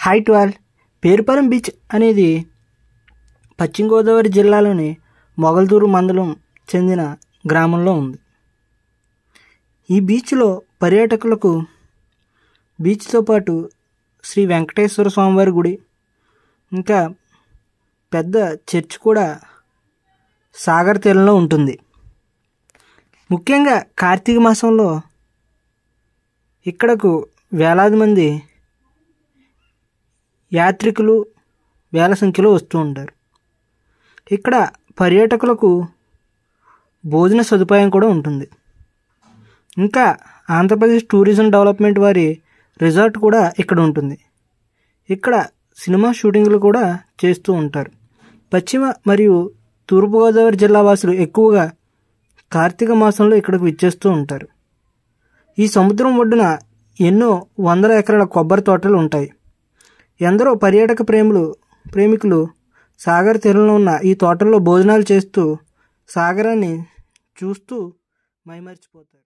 Hi to all. Perupalem beach అనేది పశ్చిమ గోదావరి జిల్లాలోని మొగల్తూరు మండలం చెందిన గ్రామంలో ఉంది. ఈ బీచ్లో పర్యాటకులకు బీచ్తో పాటు శ్రీ వెంకటేశ్వర స్వామివారి గుడి, ఇంకా పెద్ద చర్చ్ కూడా సాగర్ తీరంలో ఉంటుంది. ముఖ్యంగా కార్తీక మాసంలో ఇక్కడకు వేలాది మంది యాత్రికులు వేల సంఖ్యలో వస్తూ ఉంటారు. ఇక్కడ పర్యాటకులకు భోజన సదుపాయం కూడా ఉంటుంది. ఇంకా ఆంధ్రప్రదేశ్ టూరిజం డెవలప్మెంట్ వారి రిసార్ట్ కూడా ఇక్కడ ఉంటుంది. ఇక్కడ సినిమా షూటింగ్లు కూడా చేస్తూ ఉంటారు. పశ్చిమ మరియు తూర్పుగోదావరి జిల్లా వాసులు ఎక్కువగా కార్తీక మాసంలో ఇక్కడికి విచ్చేస్తూ ఉంటారు. ఈ సముద్రం ఒడ్డున ఎన్నో వందల ఎకరాల కొబ్బరి తోటలు ఉంటాయి. ఎందరో పర్యాటక ప్రేమికులు సాగర్ తీరంలో ఉన్న ఈ తోటల్లో భోజనాలు చేస్తూ సాగరాన్ని చూస్తూ మైమరిచిపోతారు.